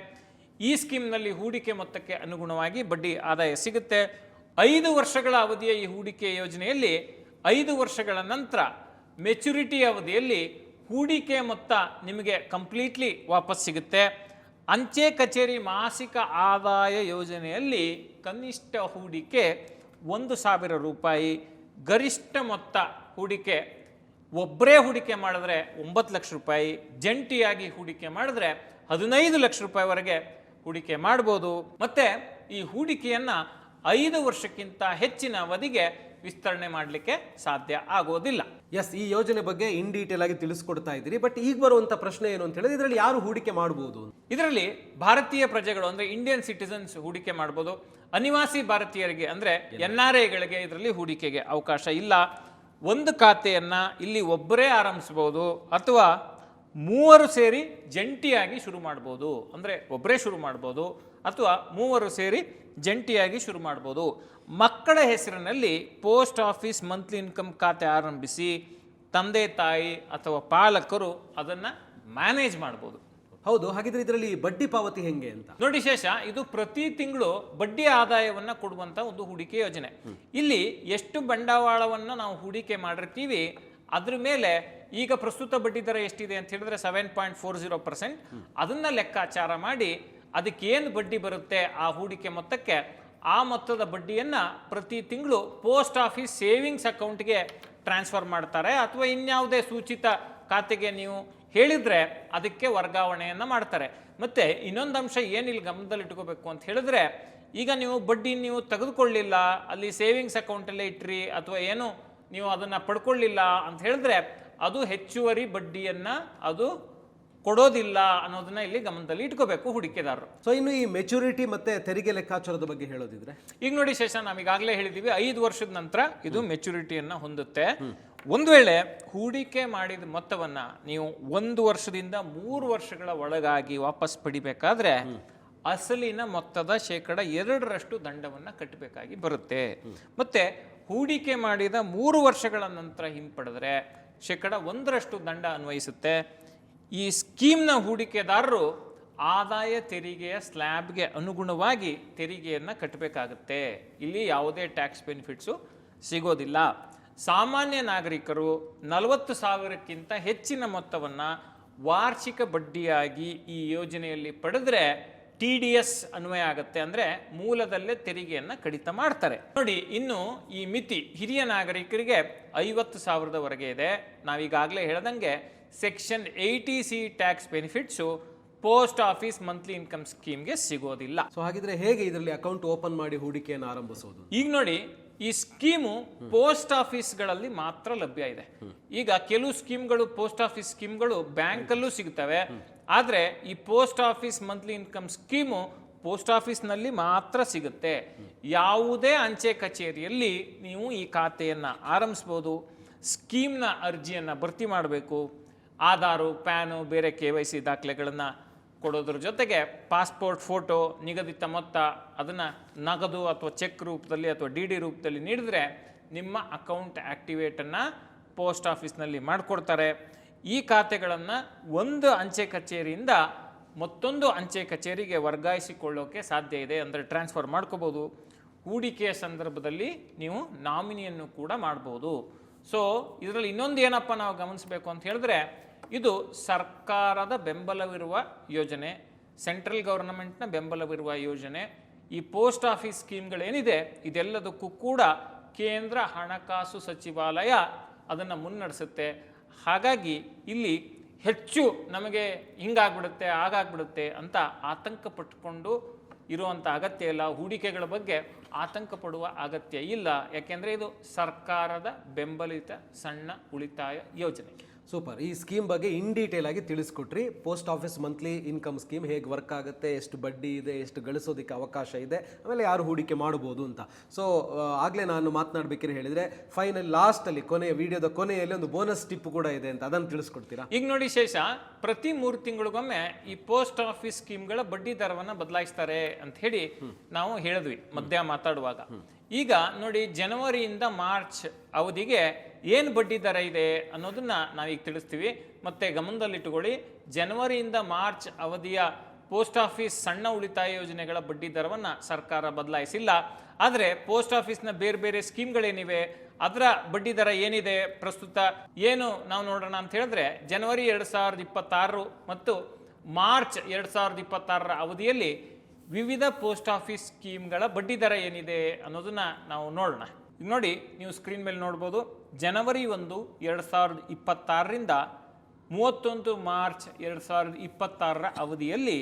ಈ ಸ್ಕೀಮ್ನಲ್ಲಿ ಹೂಡಿಕೆ ಮೊತ್ತಕ್ಕೆ ಅನುಗುಣವಾಗಿ ಬಡ್ಡಿ ಆದಾಯ ಸಿಗುತ್ತೆ. 5 ವರ್ಷಗಳ ಅವಧಿಯ ಈ ಹೂಡಿಕೆ ಯೋಜನೆಯಲ್ಲಿ 5 ವರ್ಷಗಳ ನಂತರ ಮೆಚುರಿಟಿ ಅವಧಿಯಲ್ಲಿ ಹೂಡಿಕೆ ಮೊತ್ತ ನಿಮಗೆ ಕಂಪ್ಲೀಟ್ಲಿ ವಾಪಸ್ ಸಿಗುತ್ತೆ. ಅಂಚೆ ಕಚೇರಿ ಮಾಸಿಕ ಆದಾಯ ಯೋಜನೆಯಲ್ಲಿ ಕನಿಷ್ಠ ಹೂಡಿಕೆ 1,000 ರೂಪಾಯಿ, ಗರಿಷ್ಠ ಮೊತ್ತ ಹೂಡಿಕೆ ಒಬ್ಬರೇ ಹೂಡಿಕೆ ಮಾಡಿದ್ರೆ 9 ಲಕ್ಷ ರೂಪಾಯಿ, ಜಂಟಿಯಾಗಿ ಹೂಡಿಕೆ ಮಾಡಿದ್ರೆ 15 ಲಕ್ಷ ರೂಪಾಯಿವರೆಗೆ ಹೂಡಿಕೆ ಮಾಡ್ಬೋದು. ಮತ್ತೆ ಈ ಹೂಡಿಕೆಯನ್ನು 5 ವರ್ಷಕ್ಕಿಂತ ಹೆಚ್ಚಿನ ಅವಧಿಗೆ ವಿಸ್ತರಣೆ ಮಾಡಲಿಕ್ಕೆ ಸಾಧ್ಯ ಆಗೋದಿಲ್ಲ. ಎಸ್, ಈ ಯೋಜನೆ ಬಗ್ಗೆ ಇನ್ ಡೀಟೇಲ್ ಆಗಿ ತಿಳಿಸ್ಕೊಡ್ತಾ ಇದ್ದೀರಿ. ಬಟ್ ಈಗ ಬರುವಂತ ಪ್ರಶ್ನೆ ಏನು ಅಂತ ಹೇಳಿದ್ರೆ, ಇದರಲ್ಲಿ ಯಾರು ಹೂಡಿಕೆ ಮಾಡಬಹುದು? ಇದರಲ್ಲಿ ಭಾರತೀಯ ಪ್ರಜೆಗಳು ಅಂದ್ರೆ ಇಂಡಿಯನ್ ಸಿಟಿಸನ್ಸ್ ಹೂಡಿಕೆ ಮಾಡಬಹುದು. ಅನಿವಾಸಿ ಭಾರತೀಯರಿಗೆ ಅಂದ್ರೆ NRIಗಳಿಗೆ ಇದರಲ್ಲಿ ಹೂಡಿಕೆಗೆ ಅವಕಾಶ ಇಲ್ಲ. ಒಂದು ಖಾತೆಯನ್ನ ಇಲ್ಲಿ ಒಬ್ಬರೇ ಆರಂಭಿಸಬಹುದು ಅಥವಾ 3 ಸೇರಿ ಜಂಟಿಯಾಗಿ ಶುರು ಮಾಡ್ಬೋದು. ಅಂದರೆ ಒಬ್ಬರೇ ಶುರು ಮಾಡ್ಬೋದು ಅಥವಾ 3 ಸೇರಿ ಜಂಟಿಯಾಗಿ ಶುರು ಮಾಡ್ಬೋದು. ಮಕ್ಕಳ ಹೆಸರಿನಲ್ಲಿ ಪೋಸ್ಟ್ ಆಫೀಸ್ ಮಂತ್ಲಿ ಇನ್ಕಮ್ ಖಾತೆ ಆರಂಭಿಸಿ ತಂದೆ ತಾಯಿ ಅಥವಾ ಪಾಲಕರು ಅದನ್ನು ಮ್ಯಾನೇಜ್ ಮಾಡ್ಬೋದು. ಹೌದು, ಹಾಗಿದ್ರೆ ಇದರಲ್ಲಿ ಬಡ್ಡಿ ಪಾವತಿ ಹೆಂಗೆ ಅಂತ ನೋಡಿ ಶೇಷ, ಇದು ಪ್ರತಿ ತಿಂಗಳು ಬಡ್ಡಿ ಆದಾಯವನ್ನು ಕೊಡುವಂಥ ಒಂದು ಹೂಡಿಕೆ ಯೋಜನೆ. ಇಲ್ಲಿ ಎಷ್ಟು ಬಂಡವಾಳವನ್ನು ನಾವು ಹೂಡಿಕೆ ಮಾಡಿರ್ತೀವಿ ಅದ್ರ ಮೇಲೆ ಈಗ ಪ್ರಸ್ತುತ ಬಡ್ಡಿ ದರ ಎಷ್ಟಿದೆ ಅಂತ ಹೇಳಿದ್ರೆ 7.40%. ಅದನ್ನ ಲೆಕ್ಕಾಚಾರ ಮಾಡಿ ಅದಕ್ಕೇನು ಬಡ್ಡಿ ಬರುತ್ತೆ ಆ ಹೂಡಿಕೆ ಮೊತ್ತಕ್ಕೆ, ಆ ಮೊತ್ತದ ಬಡ್ಡಿಯನ್ನ ಪ್ರತಿ ತಿಂಗಳು ಪೋಸ್ಟ್ ಆಫೀಸ್ ಸೇವಿಂಗ್ಸ್ ಅಕೌಂಟ್ಗೆ ಟ್ರಾನ್ಸ್ಫರ್ ಮಾಡ್ತಾರೆ ಅಥವಾ ಇನ್ಯಾವುದೇ ಸೂಚಿತ ಖಾತೆಗೆ ನೀವು ಹೇಳಿದ್ರೆ ಅದಕ್ಕೆ ವರ್ಗಾವಣೆಯನ್ನು ಮಾಡ್ತಾರೆ. ಮತ್ತೆ ಇನ್ನೊಂದು ಅಂಶ ಏನಿಲ್ಲಿ ಗಮನದಲ್ಲಿ ಇಟ್ಕೋಬೇಕು ಅಂತ ಹೇಳಿದ್ರೆ, ಈಗ ನೀವು ಬಡ್ಡಿ ನೀವು ತೆಗೆದುಕೊಳ್ಳಿಲ್ಲ, ಅಲ್ಲಿ ಸೇವಿಂಗ್ಸ್ ಅಕೌಂಟಲ್ಲೇ ಇಟ್ರಿ ಅಥವಾ ಏನು ನೀವು ಅದನ್ನು ಪಡ್ಕೊಳ್ಳಿಲ್ಲ ಅಂತ ಹೇಳಿದ್ರೆ ಅದು ಹೆಚ್ಚುವರಿ ಬಡ್ಡಿಯನ್ನು ಅದು ಕೊಡೋದಿಲ್ಲ ಅನ್ನೋದನ್ನ ಇಲ್ಲಿ ಗಮನದಲ್ಲಿ ಇಟ್ಕೋಬೇಕು ಹೂಡಿಕೆದಾರರು. ಸೊ ಇನ್ನು ಈ ಮೆಚುರಿಟಿ ಮತ್ತೆ ತೆರಿಗೆ ಲೆಕ್ಕಾಚಾರದ ಬಗ್ಗೆ ಹೇಳೋದಿದ್ರೆ, ಈಗ ನೋಡಿ ಶೇಷ, ನಾವೀಗಾಗಲೇ ಹೇಳಿದ್ದೀವಿ 5 ವರ್ಷದ ನಂತರ ಇದು ಮೆಚುರಿಟಿಯನ್ನು ಹೊಂದುತ್ತೆ. ಒಂದು ವೇಳೆ ಹೂಡಿಕೆ ಮಾಡಿದ ಮೊತ್ತವನ್ನ ನೀವು 1 ವರ್ಷದಿಂದ 3 ವರ್ಷಗಳ ಒಳಗಾಗಿ ವಾಪಸ್ ಪಡಿಬೇಕಾದ್ರೆ ಅಸಲಿನ ಮೊತ್ತದ 2% ದಂಡವನ್ನು ಕಟ್ಟಬೇಕಾಗಿ ಬರುತ್ತೆ. ಮತ್ತೆ ಹೂಡಿಕೆ ಮಾಡಿದ 3 ವರ್ಷಗಳ ನಂತರ ಹಿಂಪಡೆದ್ರೆ 1% ದಂಡ ಅನ್ವಯಿಸುತ್ತೆ. ಈ ಸ್ಕೀಮ್ನ ಹೂಡಿಕೆದಾರರು ಆದಾಯ ತೆರಿಗೆಯ ಸ್ಲ್ಯಾಬ್ಗೆ ಅನುಗುಣವಾಗಿ ತೆರಿಗೆಯನ್ನು ಕಟ್ಟಬೇಕಾಗುತ್ತೆ. ಇಲ್ಲಿ ಯಾವುದೇ ಟ್ಯಾಕ್ಸ್ ಬೆನಿಫಿಟ್ಸು ಸಿಗೋದಿಲ್ಲ. ಸಾಮಾನ್ಯ ನಾಗರಿಕರು 40,000ಕ್ಕಿಂತ ಹೆಚ್ಚಿನ ಮೊತ್ತವನ್ನು ವಾರ್ಷಿಕ ಬಡ್ಡಿಯಾಗಿ ಈ ಯೋಜನೆಯಲ್ಲಿ ಪಡೆದ್ರೆ TDS ಅನ್ವಯ ಆಗುತ್ತೆ. ಅಂದರೆ ಮೂಲದಲ್ಲೇ ತೆರಿಗೆಯನ್ನು ಕಡಿತ ಮಾಡ್ತಾರೆ. ನೋಡಿ, ಇನ್ನು ಈ ಮಿತಿ ಹಿರಿಯ ನಾಗರಿಕರಿಗೆ 50,000ದವರೆಗೆ ಇದೆ. ನಾವೀಗಾಗಲೇ ಹೇಳ್ದಂಗೆ section 80C tax benefits post office monthly income ಸ್ಕೀಮ್ಗೆ ಸಿಗೋದಿಲ್ಲ. ಸೊ ಹಾಗಿದ್ರೆ ಹೇಗೆ ಇದರಲ್ಲಿ ಅಕೌಂಟ್ ಓಪನ್ ಮಾಡಿ ಹೂಡಿಕೆಯನ್ನು ಆರಂಭಿಸೋದು? ಈಗ ನೋಡಿ, ಈ ಸ್ಕೀಮು ಪೋಸ್ಟ್ ಆಫೀಸ್ಗಳಲ್ಲಿ ಮಾತ್ರ ಲಭ್ಯ ಇದೆ. ಈಗ ಕೆಲವು ಸ್ಕೀಮ್ಗಳು ಪೋಸ್ಟ್ ಆಫೀಸ್ ಸ್ಕೀಮ್ಗಳು ಬ್ಯಾಂಕಲ್ಲೂ ಸಿಗ್ತವೆ. ಆದರೆ ಈ post office monthly income scheme post ಆಫೀಸ್ನಲ್ಲಿ ಮಾತ್ರ ಸಿಗುತ್ತೆ. ಯಾವುದೇ ಅಂಚೆ ಕಚೇರಿಯಲ್ಲಿ ನೀವು ಈ ಖಾತೆಯನ್ನು ಆರಂಭಿಸ್ಬೋದು. ಸ್ಕೀಮ್ನ ಅರ್ಜಿಯನ್ನು ಭರ್ತಿ ಮಾಡಬೇಕು. ಆಧಾರು, ಪ್ಯಾನು, ಬೇರೆ KYC ದಾಖಲೆಗಳನ್ನು ಕೊಡೋದ್ರ ಜೊತೆಗೆ ಪಾಸ್ಪೋರ್ಟ್ ಫೋಟೋ, ನಿಗದಿತ ಮೊತ್ತ ಅದನ್ನು ನಗದು ಅಥವಾ ಚೆಕ್ ರೂಪದಲ್ಲಿ ಅಥವಾ DD ರೂಪದಲ್ಲಿ ನೀಡಿದ್ರೆ ನಿಮ್ಮ ಅಕೌಂಟ್ ಆ್ಯಕ್ಟಿವೇಟನ್ನು ಪೋಸ್ಟ್ ಆಫೀಸ್ನಲ್ಲಿ ಮಾಡಿಕೊಡ್ತಾರೆ. ಈ ಖಾತೆಗಳನ್ನು ಒಂದು ಅಂಚೆ ಕಚೇರಿಯಿಂದ ಮತ್ತೊಂದು ಅಂಚೆ ಕಚೇರಿಗೆ ವರ್ಗಾಯಿಸಿಕೊಳ್ಳೋಕೆ ಸಾಧ್ಯ ಇದೆ, ಅಂದರೆ ಟ್ರಾನ್ಸ್ಫರ್ ಮಾಡ್ಕೋಬೋದು. ಹೂಡಿಕೆಯ ಸಂದರ್ಭದಲ್ಲಿ ನೀವು ನಾಮಿನಿಯನ್ನು ಕೂಡ ಮಾಡ್ಬೋದು. ಸೊ ಇದರಲ್ಲಿ ಇನ್ನೊಂದು ಏನಪ್ಪ ನಾವು ಗಮನಿಸಬೇಕು ಅಂತ ಹೇಳಿದ್ರೆ, ಇದು ಸರ್ಕಾರದ ಬೆಂಬಲವಿರುವ ಯೋಜನೆ, ಸೆಂಟ್ರಲ್ ಗವರ್ನಮೆಂಟ್ನ ಬೆಂಬಲವಿರುವ ಯೋಜನೆ. ಈ ಪೋಸ್ಟ್ ಆಫೀಸ್ ಸ್ಕೀಮ್ಗಳೇನಿದೆ ಇದೆಲ್ಲದಕ್ಕೂ ಕೂಡ ಕೇಂದ್ರ ಹಣಕಾಸು ಸಚಿವಾಲಯ ಅದನ್ನು ಮುನ್ನಡೆಸುತ್ತೆ. ಹಾಗಾಗಿ ಇಲ್ಲಿ ಹೆಚ್ಚು ನಮಗೆ ಹಿಂಗಾಗ್ಬಿಡುತ್ತೆ ಹಾಗಾಗ್ಬಿಡುತ್ತೆ ಅಂತ ಆತಂಕ ಪಟ್ಟುಕೊಂಡು ಇರುವಂಥ ಅಗತ್ಯ ಇಲ್ಲ. ಹೂಡಿಕೆಗಳ ಬಗ್ಗೆ ಆತಂಕ ಪಡುವ ಅಗತ್ಯ ಇಲ್ಲ, ಯಾಕೆಂದರೆ ಇದು ಸರ್ಕಾರದ ಬೆಂಬಲಿತ ಸಣ್ಣ ಉಳಿತಾಯ ಯೋಜನೆ. ಸೂಪರ್. ಈ ಸ್ಕೀಮ್ ಬಗ್ಗೆ ಇನ್ ಡೀಟೇಲ್ ಆಗಿ ತಿಳಿಸ್ಕೊಟ್ರಿ. Post office monthly income scheme ಹೇಗೆ ವರ್ಕ್ ಆಗುತ್ತೆ, ಎಷ್ಟು ಬಡ್ಡಿ ಇದೆ, ಎಷ್ಟು ಗಳಿಸೋದಕ್ಕೆ ಅವಕಾಶ ಇದೆ, ಆಮೇಲೆ ಯಾರು ಹೂಡಿಕೆ ಮಾಡ್ಬೋದು ಅಂತ. ಸೊ ಆಗಲೇ ನಾನು ಮಾತನಾಡಬೇಕಿದ್ರೆ ಹೇಳಿದರೆ ಫೈನಲ್ ಲಾಸ್ಟಲ್ಲಿ ವಿಡಿಯೋದ ಕೊನೆಯಲ್ಲಿ ಒಂದು ಬೋನಸ್ ಟಿಪ್ ಕೂಡ ಇದೆ ಅಂತ, ಅದನ್ನು ತಿಳಿಸ್ಕೊಡ್ತೀರಾ? ಈಗ ನೋಡಿ ಶೇಷ, ಪ್ರತಿ 3 ತಿಂಗಳಿಗೊಮ್ಮೆ ಈ ಪೋಸ್ಟ್ ಆಫೀಸ್ ಸ್ಕೀಮ್ಗಳ ಬಡ್ಡಿ ದರವನ್ನು ಬದಲಾಯಿಸ್ತಾರೆ ಅಂತ ಹೇಳಿ ನಾವು ಹೇಳಿದ್ವಿ ಮಧ್ಯ ಮಾತಾಡುವಾಗ. ಈಗ ನೋಡಿ, ಜನವರಿಯಿಂದ ಮಾರ್ಚ್ ಅವಧಿಗೆ ಏನು ಬಡ್ಡಿ ದರ ಇದೆ ಅನ್ನೋದನ್ನ ನಾವೀಗ ತಿಳಿಸ್ತೀವಿ. ಮತ್ತೆ ಗಮನದಲ್ಲಿಟ್ಟುಕೊಳ್ಳಿ, ಜನವರಿಯಿಂದ ಮಾರ್ಚ್ ಅವಧಿಯ ಪೋಸ್ಟ್ ಆಫೀಸ್ ಸಣ್ಣ ಉಳಿತಾಯ ಯೋಜನೆಗಳ ಬಡ್ಡಿ ದರವನ್ನು ಸರ್ಕಾರ ಬದಲಾಯಿಸಿಲ್ಲ. ಆದರೆ ಪೋಸ್ಟ್ ಆಫೀಸ್ನ ಬೇರೆ ಬೇರೆ ಸ್ಕೀಮ್ಗಳೇನಿವೆ ಅದರ ಬಡ್ಡಿ ದರ ಏನಿದೆ ಪ್ರಸ್ತುತ ಏನು ನಾವು ನೋಡೋಣ ಅಂತ ಹೇಳಿದ್ರೆ, ಜನವರಿ 2026 ಮತ್ತು ಮಾರ್ಚ್ 2026 ಅವಧಿಯಲ್ಲಿ ವಿವಿಧ ಪೋಸ್ಟ್ ಆಫೀಸ್ ಸ್ಕೀಮ್ಗಳ ಬಡ್ಡಿ ದರ ಏನಿದೆ ಅನ್ನೋದನ್ನ ನಾವು ನೋಡೋಣ. ಈಗ ನೋಡಿ, ನೀವು ಸ್ಕ್ರೀನ್ ಮೇಲೆ ನೋಡ್ಬೋದು. ಜನವರಿ 1, 2026ರಿಂದ 31 ಮಾರ್ಚ್ 2026 ಅವಧಿಯಲ್ಲಿ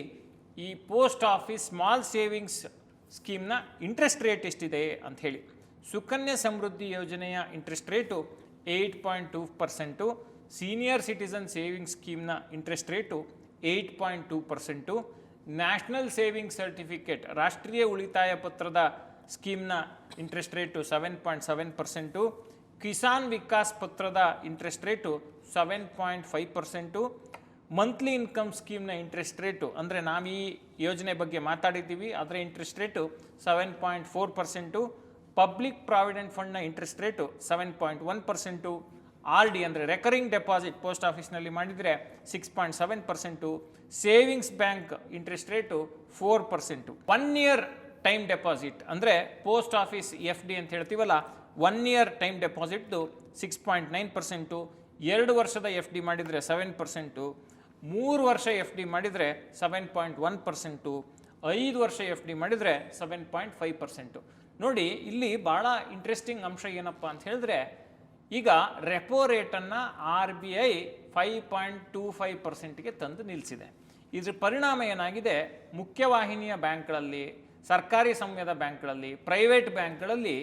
ಈ ಪೋಸ್ಟ್ ಆಫೀಸ್ ಸ್ಮಾಲ್ ಸೇವಿಂಗ್ಸ್ ಸ್ಕೀಮ್ನ ಇಂಟ್ರೆಸ್ಟ್ ರೇಟ್ ಎಷ್ಟಿದೆ ಅಂತ ಹೇಳಿ. ಸುಕನ್ಯಾ ಸಮೃದ್ಧಿ ಯೋಜನೆಯ interest rate 8.2%, senior citizen savings ಸ್ಕೀಮ್ನ interest rate 8.2%, national saving certificate ರಾಷ್ಟ್ರೀಯ ಉಳಿತಾಯ ಪತ್ರದ ಸ್ಕೀಮ್ನ ಇಂಟ್ರೆಸ್ಟ್ ರೇಟು 7.7%, ಕಿಸಾನ್ ವಿಕಾಸ್ ಪತ್ರದ ಇಂಟ್ರೆಸ್ಟ್ ರೇಟು 7.5%, ಮಂತ್ಲಿ ಇನ್ಕಮ್ ಸ್ಕೀಮ್ನ ಇಂಟ್ರೆಸ್ಟ್ ರೇಟು, ಅಂದರೆ ನಾವು ಈ ಯೋಜನೆ ಬಗ್ಗೆ ಮಾತಾಡಿದ್ದೀವಿ, ಅದರ ಇಂಟ್ರೆಸ್ಟ್ ರೇಟು 7.4%, ಪಬ್ಲಿಕ್ ಪ್ರಾವಿಡೆಂಟ್ ಫಂಡ್ನ ಇಂಟ್ರೆಸ್ಟ್ ರೇಟು 7.1%, ಆರ್ ಡಿ ಅಂದರೆ ರೆಕರಿಂಗ್ ಡೆಪಾಸಿಟ್ ಪೋಸ್ಟ್ ಆಫೀಸ್ನಲ್ಲಿ ಮಾಡಿದರೆ 6.7%, savings bank interest rate 4%. 1 year time deposit ಅಂದರೆ ಪೋಸ್ಟ್ ಆಫೀಸ್ FD ಅಂತ ಹೇಳ್ತೀವಲ್ಲ, 1 ಇಯರ್ ಟೈಮ್ ಡೆಪಾಸಿಟ್ದು 6.9%, 2 ವರ್ಷದ FD ಮಾಡಿದರೆ 7%, 3 ವರ್ಷ FD ಮಾಡಿದರೆ 7.1%, 5 ವರ್ಷ FD ಮಾಡಿದರೆ 7.5%. ನೋಡಿ, ಇಲ್ಲಿ ಭಾಳ ಇಂಟ್ರೆಸ್ಟಿಂಗ್ ಅಂಶ ಏನಪ್ಪ ಅಂತ ಹೇಳಿದ್ರೆ, ಈಗ ರೆಪೋ ರೇಟನ್ನು RBI 5.25%ಗೆ ತಂದು ನಿಲ್ಲಿಸಿದೆ. ಇದರ ಪರಿಣಾಮ ಏನಾಗಿದೆ, ಮುಖ್ಯವಾಹಿನಿಯ ಬ್ಯಾಂಕ್ಗಳಲ್ಲಿ, ಸರ್ಕಾರಿ ಸ್ವಾಮ್ಯದ ಬ್ಯಾಂಕ್ಗಳಲ್ಲಿ, ಪ್ರೈವೇಟ್ ಬ್ಯಾಂಕ್ಗಳಲ್ಲಿ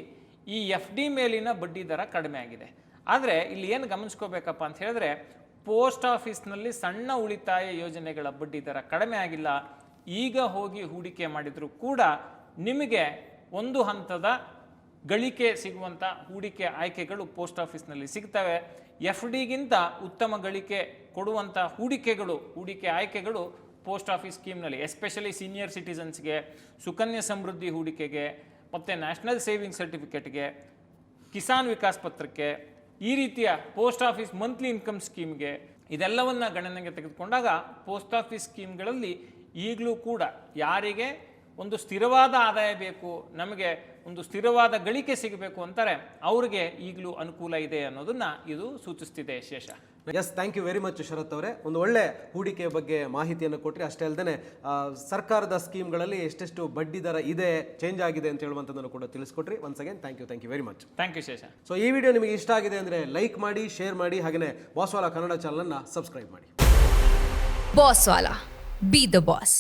ಈ FD ಮೇಲಿನ ಬಡ್ಡಿ ದರ ಕಡಿಮೆ ಆಗಿದೆ. ಆದರೆ ಇಲ್ಲಿ ಏನು ಗಮನಿಸ್ಕೋಬೇಕಪ್ಪ ಅಂತ ಹೇಳಿದ್ರೆ, ಪೋಸ್ಟ್ ಆಫೀಸ್ನಲ್ಲಿ ಸಣ್ಣ ಉಳಿತಾಯ ಯೋಜನೆಗಳ ಬಡ್ಡಿ ದರ ಕಡಿಮೆ ಆಗಿಲ್ಲ. ಈಗ ಹೋಗಿ ಹೂಡಿಕೆ ಮಾಡಿದರೂ ಕೂಡ ನಿಮಗೆ ಒಂದು ಹಂತದ ಗಳಿಕೆ ಸಿಗುವಂಥ ಹೂಡಿಕೆ ಆಯ್ಕೆಗಳು ಪೋಸ್ಟ್ ಆಫೀಸ್ನಲ್ಲಿ ಸಿಗ್ತವೆ. FDಗಿಂತ ಉತ್ತಮ ಗಳಿಕೆ ಕೊಡುವಂಥ ಹೂಡಿಕೆ ಆಯ್ಕೆಗಳು ಪೋಸ್ಟ್ ಆಫೀಸ್ ಸ್ಕೀಮ್ನಲ್ಲಿ, ಎಸ್ಪೆಷಲಿ ಸೀನಿಯರ್ ಸಿಟಿಸನ್ಸ್ಗೆ, ಸುಕನ್ಯಾ ಸಮೃದ್ಧಿ ಹೂಡಿಕೆಗೆ, ಮತ್ತು ನ್ಯಾಷನಲ್ ಸೇವಿಂಗ್ ಸರ್ಟಿಫಿಕೇಟ್ಗೆ, ಕಿಸಾನ್ ವಿಕಾಸ್ ಪತ್ರಕ್ಕೆ, ಈ ರೀತಿಯ ಪೋಸ್ಟ್ ಆಫೀಸ್ ಮಂತ್ಲಿ ಇನ್ಕಮ್ ಸ್ಕೀಮ್ಗೆ, ಇದೆಲ್ಲವನ್ನು ಗಣನೆಗೆ ತೆಗೆದುಕೊಂಡಾಗ ಪೋಸ್ಟ್ ಆಫೀಸ್ ಸ್ಕೀಮ್ಗಳಲ್ಲಿ ಈಗಲೂ ಕೂಡ ಯಾರಿಗೆ ಒಂದು ಸ್ಥಿರವಾದ ಆದಾಯ ಬೇಕು, ನಮಗೆ ಒಂದು ಸ್ಥಿರವಾದ ಗಳಿಕೆ ಸಿಗಬೇಕು ಅಂತಾರೆ, ಅವ್ರಿಗೆ ಈಗಲೂ ಅನುಕೂಲ ಇದೆ ಅನ್ನೋದನ್ನ ಇದು ಸೂಚಿಸ್ತಿದೆ. Shesha, yes, thank you very much Sharath ಅವರೇ. ಒಂದು ಒಳ್ಳೆ ಹೂಡಿಕೆ ಬಗ್ಗೆ ಮಾಹಿತಿಯನ್ನು ಕೊಟ್ಟರೆ. ಅಷ್ಟೇ ಅಲ್ಲದೆ ಸರ್ಕಾರದ ಸ್ಕೀಮ್ಗಳಲ್ಲಿ ಎಷ್ಟೆಷ್ಟು ಬಡ್ಡಿ ದರ ಇದೆ, ಚೇಂಜ್ ಆಗಿದೆ ಅಂತ ಹೇಳುವಂಥದ್ದನ್ನು ಕೂಡ ತಿಳಿಸ್ಕೊಟ್ರಿ. Once again thank you very much. Thank you Shesha. So ಈ ವಿಡಿಯೋ ನಿಮಗೆ ಇಷ್ಟ ಆಗಿದೆ ಅಂದರೆ ಲೈಕ್ ಮಾಡಿ, ಶೇರ್ ಮಾಡಿ, ಹಾಗೆಯೇ ಬಾಸ್ವಾಲಾ ಕನ್ನಡ ಚಾನಲನ್ನು ಸಬ್ಸ್ಕ್ರೈಬ್ ಮಾಡಿ. ಬಾಸ್ವಾಲಾ, ಬಿ ದ ಬಾಸ್.